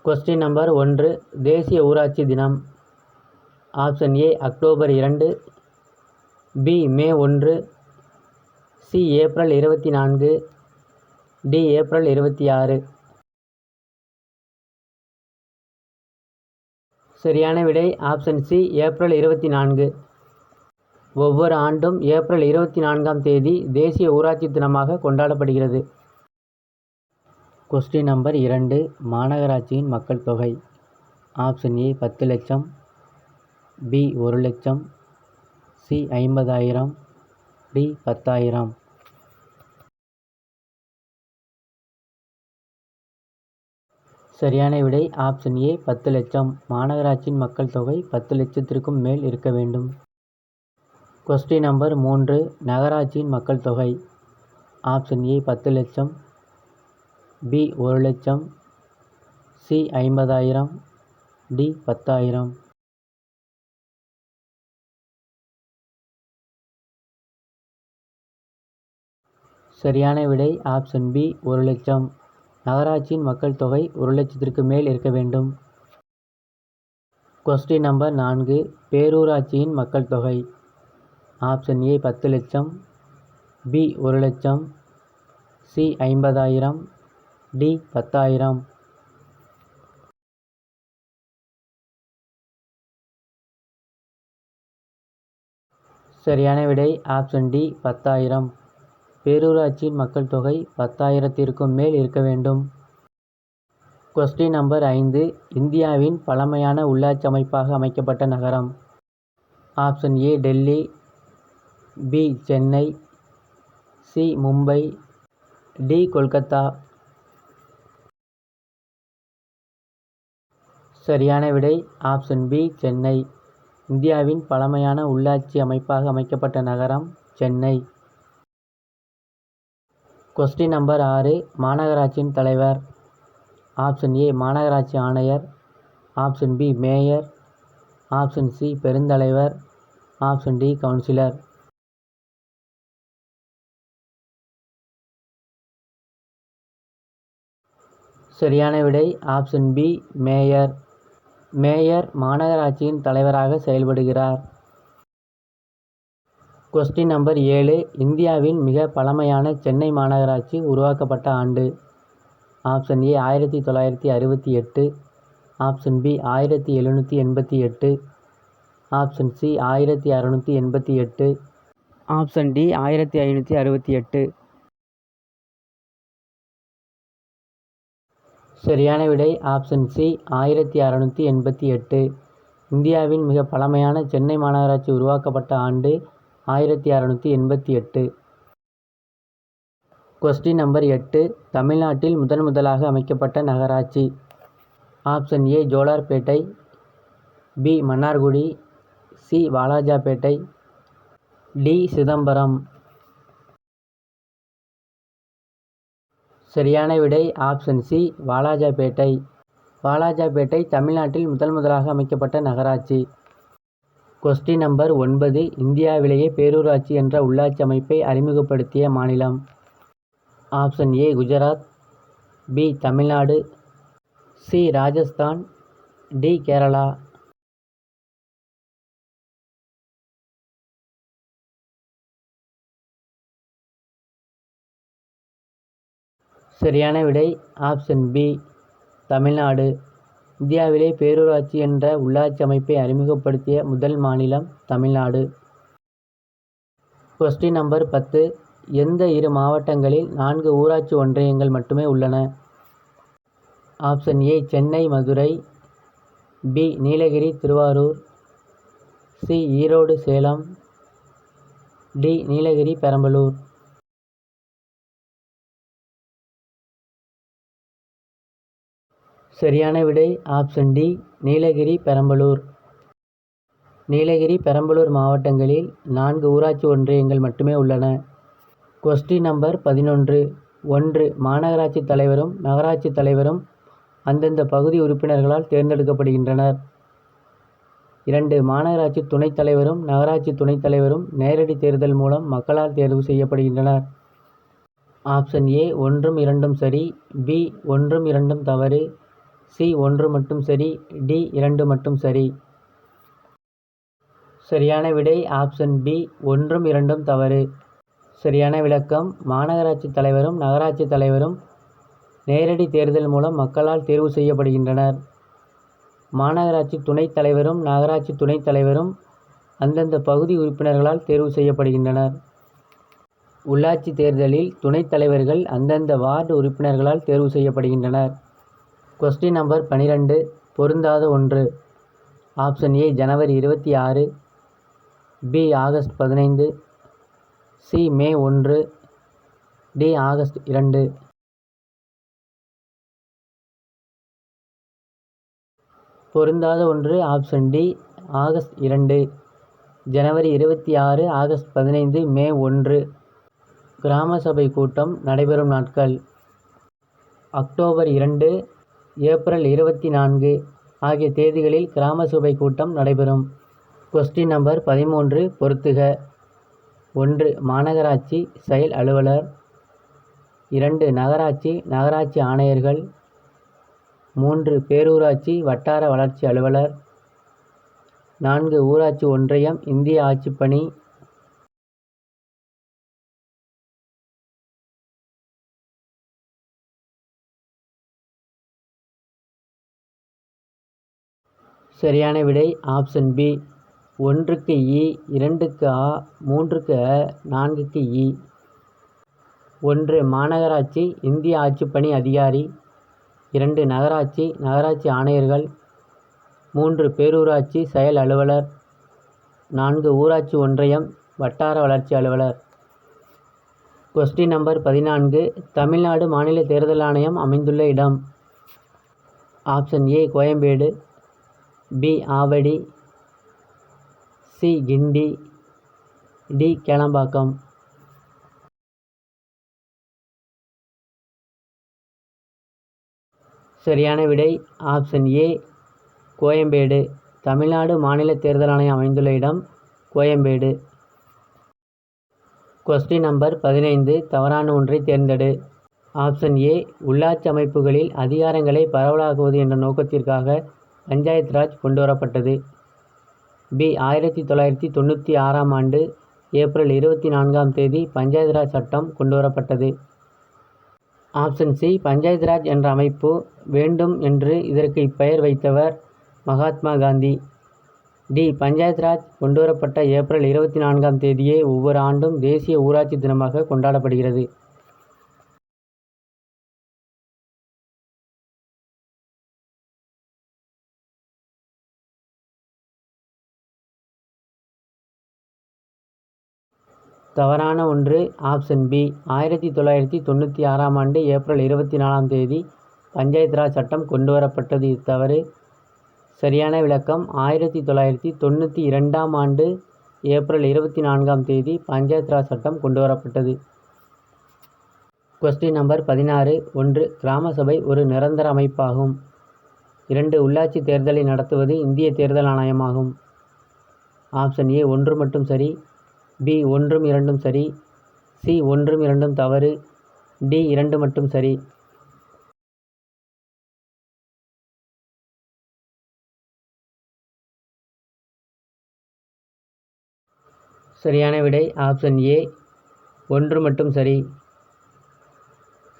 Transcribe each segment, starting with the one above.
Question number 1 தேசிய ஊராட்சி தினம். Option A October 2, B May 1, C April 24, D April 26. சரியான விடை ஆப்ஷன் சி ஏப்ரல் 24. ஒவ்வொரு ஆண்டும் ஏப்ரல் 24ஆம் தேதி தேசிய ஊராட்சி தினமாக கொண்டாடப்படுகிறது. கொஸ்டின் நம்பர் 2 மாநகராட்சியின் மக்கள் தொகை. ஆப்ஷன் ஏ 10 லட்சம், பி 1 லட்சம், சி 50,000, டி 10,000. சரியான விடை ஆப்ஷன் ஏ 10 லட்சம். மாநகராட்சியின் மக்கள் தொகை 10 லட்சத்திற்கும் மேல் இருக்க வேண்டும். கொஸ்டின் நம்பர் 3 நகராட்சியின் மக்கள் தொகை. ஆப்ஷன் ஏ 10 லட்சம், பி 1 லட்சம், சி 50,000, டி 10,000. சரியான விடை ஆப்ஷன் பி 1 லட்சம். நகராட்சியின் மக்கள் தொகை 1 லட்சத்திற்கு மேல் இருக்க வேண்டும். கொஸ்டின் நம்பர் 4 பேரூராட்சியின் மக்கள் தொகை. ஆப்ஷன் ஏ 10 லட்சம், பி 1 லட்சம், சி 50,000, டி 10,000. சரியான விடை ஆப்ஷன் டி 10,000. பேரூராட்சியின் மக்கள் தொகை 10,000த்திற்கும் மேல் இருக்க வேண்டும். கொஸ்டின் நம்பர் 5 இந்தியாவின் பழமையான உள்ளாட்சி அமைப்பாக அமைக்கப்பட்ட நகரம். Option A Delhi, B Chennai, C Mumbai, D Kolkata. சரியான விடை ஆப்ஷன் பி சென்னை. இந்தியாவின் பழமையான உள்ளாட்சி அமைப்பாக அமைக்கப்பட்ட நகரம் சென்னை. கொஸ்டின் நம்பர் 6 மாநகராட்சியின் தலைவர். ஆப்ஷன் ஏ மாநகராட்சி ஆணையர், option B mayor, option C பெருந்தலைவர், ஆப்ஷன் டி கவுன்சிலர். சரியான விடை ஆப்ஷன் பி மேயர். மேயர் மாநகராட்சியின் தலைவராக செயல்படுகிறார். கொஸ்டின் நம்பர் 7 இந்தியாவின் மிக பழமையான சென்னை மாநகராட்சி உருவாக்கப்பட்ட ஆண்டு. Option A 1968, option B 1788, option C 1688, option D 1568. சரியான விடை ஆப்ஷன் சி 1688. இந்தியாவின் மிக பழமையான சென்னை மாநகராட்சி உருவாக்கப்பட்ட ஆண்டு 1688. கொஸ்டின் நம்பர் 8 தமிழ்நாட்டில் முதலாக அமைக்கப்பட்ட நகராட்சி. Option A Jolarpettai, B Mannargudi, C Walajapet, D Chidambaram. சரியான விடை ஆப்ஷன் சி வாலாஜாபேட்டை. வாலாஜாபேட்டை தமிழ்நாட்டில் முதலாக அமைக்கப்பட்ட நகராட்சி. கொஸ்டின் நம்பர் 9 இந்தியாவிலேயே பேரூராட்சி என்ற உள்ளாட்சி அமைப்பை அறிமுகப்படுத்திய மாநிலம். Option A Gujarat, B Tamil Nadu, C Rajasthan, D Kerala. சரியான விடை ஆப்ஷன் பி தமிழ்நாடு. இந்தியாவிலே பேரூராட்சி என்ற உள்ளாட்சி அமைப்பை அறிமுகப்படுத்திய முதல் மாநிலம் தமிழ்நாடு. கொஸ்டின் நம்பர் 10 எந்த 2 மாவட்டங்களில் 4 ஊராட்சி ஒன்றியங்கள் மட்டுமே உள்ளன? Option A Chennai Madurai, B Nilgiri Thiruvarur, C Erode Salem, D Nilgiri Perambalur. சரியான விடை ஆப்ஷன் டி நீலகிரி பெரம்பலூர். நீலகிரி பெரம்பலூர் மாவட்டங்களில் 4 ஊராட்சி ஒன்றியங்கள் மட்டுமே உள்ளன. கொஸ்டின் நம்பர் 11 1 மாநகராட்சி தலைவரும் நகராட்சி தலைவரும் அந்தந்த பகுதி உறுப்பினர்களால் தேர்ந்தெடுக்கப்படுகின்றனர். 2 மாநகராட்சி துணைத் தலைவரும் நகராட்சி துணைத் தலைவரும் நேரடி தேர்தல் மூலம் மக்களால் தேர்வு செய்யப்படுகின்றனர். ஆப்ஷன் ஏ 1ம் 2ம் சரி, பி 1ம் 2ம் தவறு, சி 1 மட்டும் சரி, டி 2 மட்டும் சரி. சரியான விடை ஆப்ஷன் பி 1ம் 2ம் தவறு. சரியான விளக்கம் மாநகராட்சி தலைவரும் நகராட்சி தலைவரும் நேரடி தேர்தல் மூலம் மக்களால் தேர்வு செய்யப்படுகின்றனர். மாநகராட்சி துணைத் தலைவரும் நகராட்சி துணைத் தலைவரும் அந்தந்த பகுதி உறுப்பினர்களால் தேர்வு செய்யப்படுகின்றனர். உள்ளாட்சி தேர்தலில் துணைத் தலைவர்கள் அந்தந்த வார்டு உறுப்பினர்களால் தேர்வு செய்யப்படுகின்றனர். கொஸ்டின் நம்பர் 12 பொருந்தாத ஒன்று. ஆப்ஷன் ஏ ஜனவரி 26, B August 15, C May 1, D August 2. பொருந்தாத ஒன்று ஆப்ஷன் டி ஆகஸ்ட் 2. ஜனவரி 26, ஆகஸ்ட் 15, மே 1. கிராம சபை கூட்டம் நடைபெறும் நாட்கள் அக்டோபர் 2, ஏப்ரல் 24 ஆகிய தேதிகளில் கிராம சபை கூட்டம் நடைபெறும். கொஸ்டின் நம்பர் 13 பொறுத்துக. 1 மாநகராட்சி செயல் அலுவலர், 2 நகராட்சி ஆணையர்கள், 3 பேரூராட்சி வட்டார வளர்ச்சி அலுவலர், 4 ஊராட்சி ஒன்றியம் இந்திய ஆட்சிப்பணி, 5 சரியான விடை ஆப்ஷன் பி 1க்கு இ, 2க்கு ஆ, 3க்கு அ, 4க்கு இ. 1 மாநகராட்சி இந்திய ஆட்சிப்பணி அதிகாரி, 2 நகராட்சி ஆணையர்கள், 3 பேரூராட்சி செயல் அலுவலர், 4 ஊராட்சி ஒன்றியம் வட்டார வளர்ச்சி அலுவலர். கொஸ்டின் நம்பர் 14 தமிழ்நாடு மாநில தேர்தல் ஆணையம் அமைந்துள்ள இடம். Option A Koyambedu, B Avadi, C Guindy, D Kelambakkam. சரியான விடை ஆப்ஷன் ஏ கோயம்பேடு. தமிழ்நாடு மாநில தேர்தல் ஆணையம் அமைந்துள்ள இடம் கோயம்பேடு. கொஸ்டின் நம்பர் 15 தவறான ஒன்றை தேர்ந்தெடு. ஆப்ஷன் ஏ உள்ளாட்சி அமைப்புகளில் அதிகாரங்களை பரவலாக்குவது என்ற நோக்கத்திற்காக பஞ்சாயத்து ராஜ் கொண்டுவரப்பட்டது. பி 1996ஆம் ஆண்டு ஏப்ரல் 24ஆம் தேதி பஞ்சாயத்து ராஜ் சட்டம் கொண்டுவரப்பட்டது. ஆப்ஷன் சி பஞ்சாயத்து ராஜ் என்ற அமைப்பு வேண்டும் என்று இதற்கு இப்பெயர் வைத்தவர் மகாத்மா காந்தி. டி பஞ்சாயத்து ராஜ் கொண்டுவரப்பட்ட ஏப்ரல் 24ஆம் தேதியே ஒவ்வொரு ஆண்டும் தேசிய ஊராட்சி தினமாக கொண்டாடப்படுகிறது. தவறான ஒன்று ஆப்ஷன் பி 1996ஆம் ஆண்டு ஏப்ரல் 24ஆம் தேதி பஞ்சாயத்து ராஜ் சட்டம் கொண்டுவரப்பட்டது. இது தவறு. சரியான விளக்கம் 1992ஆம் ஆண்டு ஏப்ரல் 24ஆம் தேதி பஞ்சாயத்து ராஜ் சட்டம் கொண்டுவரப்பட்டது. கொஸ்டின் நம்பர் 16 1 கிராம சபை ஒரு நிரந்தர அமைப்பாகும். 2 உள்ளாட்சி தேர்தலை நடத்துவது இந்திய தேர்தல் ஆணையமாகும். ஆப்ஷன் ஏ 1 மட்டும் சரி, பி 1ம் 2ம் சரி, சி 1ம் 2ம் தவறு, டி 2 மட்டும் சரி. சரியான விடை ஆப்ஷன் ஏ 1 மட்டும் சரி.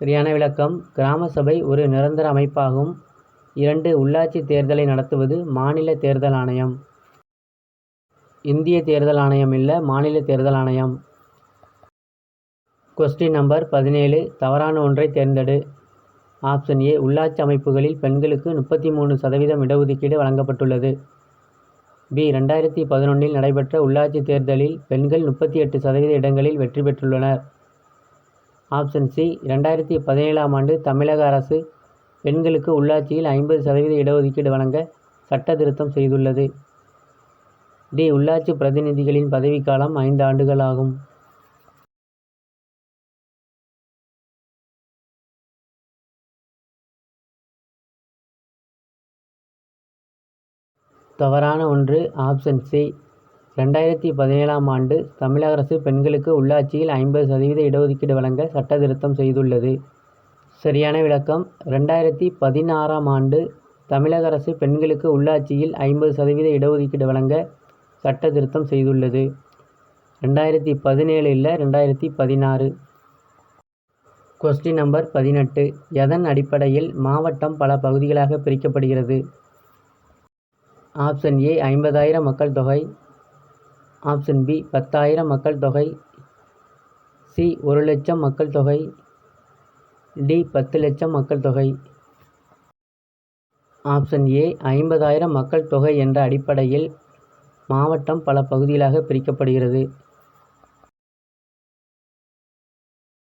சரியான விளக்கம் கிராம சபை ஒரு நிரந்தர அமைப்பாகும். 2 உள்ளாட்சி தேர்தலை நடத்துவது மாநில தேர்தல் ஆணையம். இந்திய தேர்தல் ஆணையம் இல்ல, மாநில தேர்தல் ஆணையம். கொஸ்டின் நம்பர் 17 தவறான ஒன்றை தேர்ந்தெடு. ஆப்ஷன் ஏ உள்ளாட்சி அமைப்புகளில் பெண்களுக்கு 33% இடஒதுக்கீடு வழங்கப்பட்டுள்ளது. பி 2011இல் நடைபெற்ற உள்ளாட்சி தேர்தலில் பெண்கள் 38% இடங்களில் வெற்றி பெற்றுள்ளனர். ஆப்ஷன் சி 2017ஆம் ஆண்டு தமிழக அரசு பெண்களுக்கு உள்ளாட்சியில் 50% இடஒதுக்கீடு வழங்க சட்ட திருத்தம் செய்துள்ளது. டி உள்ளாட்சி பிரதிநிதிகளின் பதவிக்காலம் 5 ஆண்டுகள் ஆகும். தவறான ஒன்று ஆப்ஷன் சி 2017ஆம் ஆண்டு தமிழக அரசு பெண்களுக்கு உள்ளாட்சியில் 50% இடஒதுக்கீடு வழங்க சட்ட திருத்தம் செய்துள்ளது. சரியான விளக்கம் 2016ஆம் ஆண்டு தமிழக அரசு பெண்களுக்கு உள்ளாட்சியில் 50% இடஒதுக்கீடு வழங்க சட்ட திருத்தம் செய்துள்ளது. 2017 இல்ல 2016. Question number 18. எதன் அடிப்படையில் மாவட்டம் பல பகுதிகளாக பிரிக்கப்படுகிறது? ஆப்ஷன் ஏ 50,000 மக்கள் தொகை, ஆப்ஷன் பி 10,000 மக்கள் தொகை, சி 1,00,000 மக்கள் தொகை, டி 10,00,000 மக்கள் தொகை. ஆப்ஷன் ஏ 50,000 மக்கள் தொகை என்ற அடிப்படையில் மாவட்டம் பல பகுதிகளாக பிரிக்கப்படுகிறது.